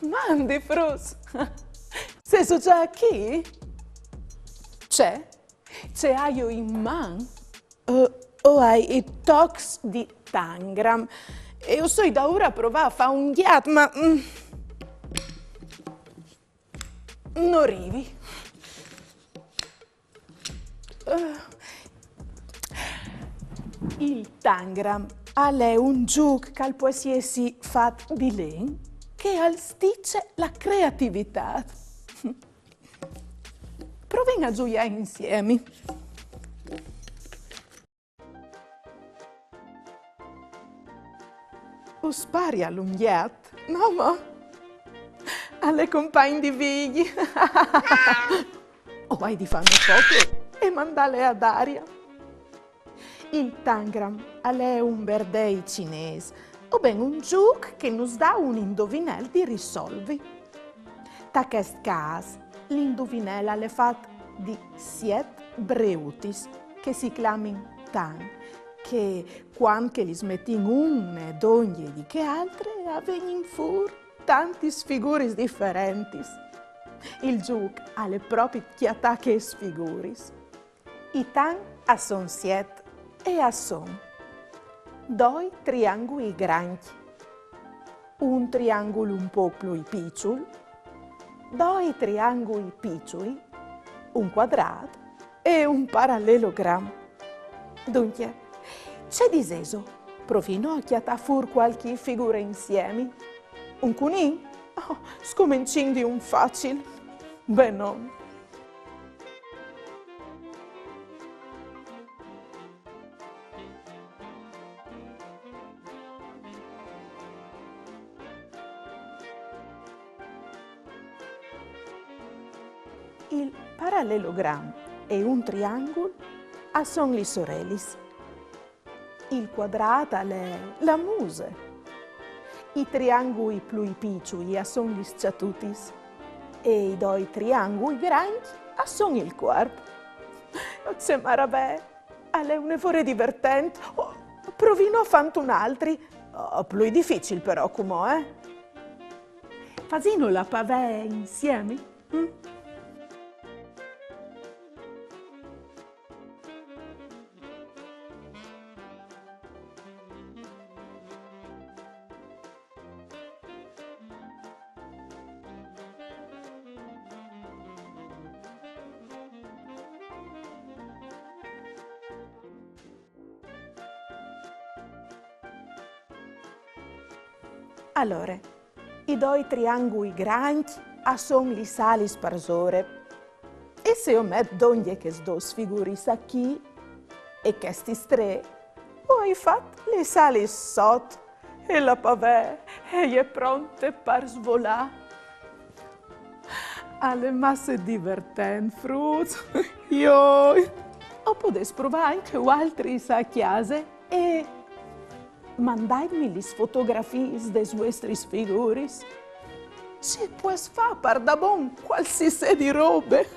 Mandi, Frus. Sei già aqui? C'è? C'è io in man? O hai i tox di Tangram. Eu so da ora a provare a fare un ghiat, ma non arrivi. Il Tangram è un gioco che può essere fatto di lei che alsticce la creatività. Proviamo a giocare insieme. O spari all'unghiat, no mo? Alle compagne di figli. O vai di fare una foto e mandale ad aria. Il Tangram è un birthday cinese, o ben un gioco che nos dà un indovinello di risolvi. Da questo caso, l'indovinello è fatto di 7 breutis che si chiamano Tang, che quando li smettin une ed ogni di che altre avvengono fuori tanti figuri differenti. Il gioco ha le proprie chiatà che sfiguri. I Tang sono 7 e sono 2 triangoli grandi, un triangolo un po' più piccolo, 2 triangoli piccoli, un quadrato e un parallelogramma. Dunque, c'è diseso, provino a chiattare fuori qualche figura insieme. Un cunì? Oh, scomincin di un facile. Beh no. Il parallelogramma e un triangolo sono le sorelle. Il quadrato è la musa. I triangoli più piccoli sono gli sciatuti e i 2 triangoli grandi sono il corpo. C'è maravè, è un evore divertente. Oh, provino a fare un altro. Oh, più difficile però, come, Fasino la pavè insieme? Allora, i 2 triangoli grandi sono le sali sparsore. E se io metto ogni che sto sfiguri qui e questi 3, poi fatto le sali sotto e la pavè è pronta per svolare. Alle masse divertenti, Fruz. Io. O potete provare anche altri sacchiase e mandatemi le fotografie dei vostri figuri. Si può fare per da buon qualsiasi di robe.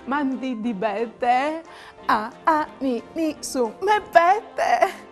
Mandi di bete, ni, su, me bete.